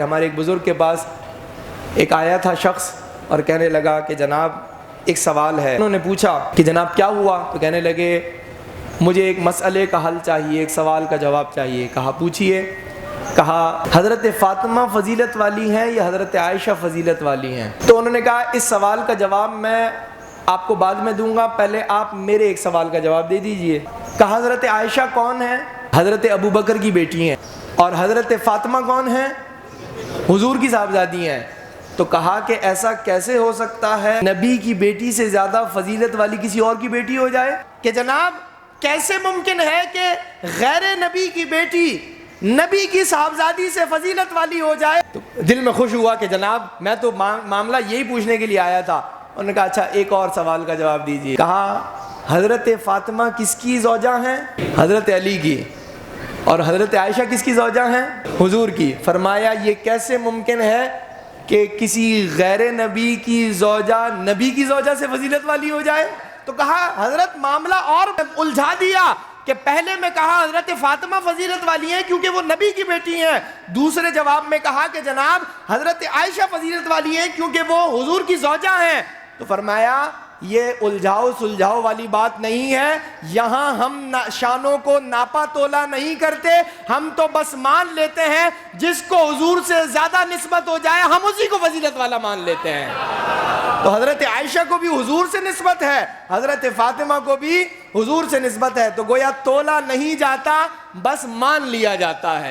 ہمارے ایک بزرگ کے پاس ایک آیا تھا شخص اور کہنے لگا کہ جناب ایک سوال ہے. انہوں نے پوچھا کہ جناب کیا ہوا؟ تو کہنے لگے مجھے ایک مسئلے کا حل چاہیے، ایک سوال کا جواب چاہیے. کہا پوچھئے. کہا حضرت فاطمہ فضیلت والی ہیں یا حضرت عائشہ فضیلت والی ہیں؟ تو انہوں نے کہا اس سوال کا جواب میں آپ کو بعد میں دوں گا، پہلے آپ میرے ایک سوال کا جواب دے دیجئے. کہا حضرت عائشہ کون ہیں؟ حضرت ابو بکر کی بیٹی ہیں. اور حضرت فاطمہ کون ہیں؟ حضور کی صاحبزادی ہیں. تو کہا کہ ایسا کیسے ہو سکتا ہے نبی کی بیٹی سے زیادہ فضیلت والی کسی اور کی بیٹی ہو جائے؟ کہ جناب کیسے ممکن ہے کہ غیر نبی کی بیٹی نبی کی صاحبزادی سے فضیلت والی ہو جائے؟ تو دل میں خوش ہوا کہ جناب میں تو معاملہ یہی پوچھنے کے لیے آیا تھا. انہوں نے کہا اچھا ایک اور سوال کا جواب دیجیے. کہا حضرت فاطمہ کس کی زوجہ ہیں؟ حضرت علی کی. اور حضرت عائشہ کس کی زوجہ ہیں؟ حضور کی. فرمایا یہ کیسے ممکن ہے کہ کسی غیر نبی کی زوجہ نبی کی زوجہ سے فضیلت والی ہو جائے؟ تو کہا حضرت معاملہ اور الجھا دیا کہ پہلے میں کہا حضرت فاطمہ فضیلت والی ہیں کیونکہ وہ نبی کی بیٹی ہیں، دوسرے جواب میں کہا کہ جناب حضرت عائشہ فضیلت والی ہیں کیونکہ وہ حضور کی زوجہ ہیں. تو فرمایا یہ الجھاؤ سلجھاؤ والی بات نہیں ہے، یہاں ہم شانوں کو ناپا تولا نہیں کرتے، ہم تو بس مان لیتے ہیں جس کو حضور سے زیادہ نسبت ہو جائے ہم اسی کو فضیلت والا مان لیتے ہیں. تو حضرت عائشہ کو بھی حضور سے نسبت ہے، حضرت فاطمہ کو بھی حضور سے نسبت ہے، تو گویا تولا نہیں جاتا بس مان لیا جاتا ہے.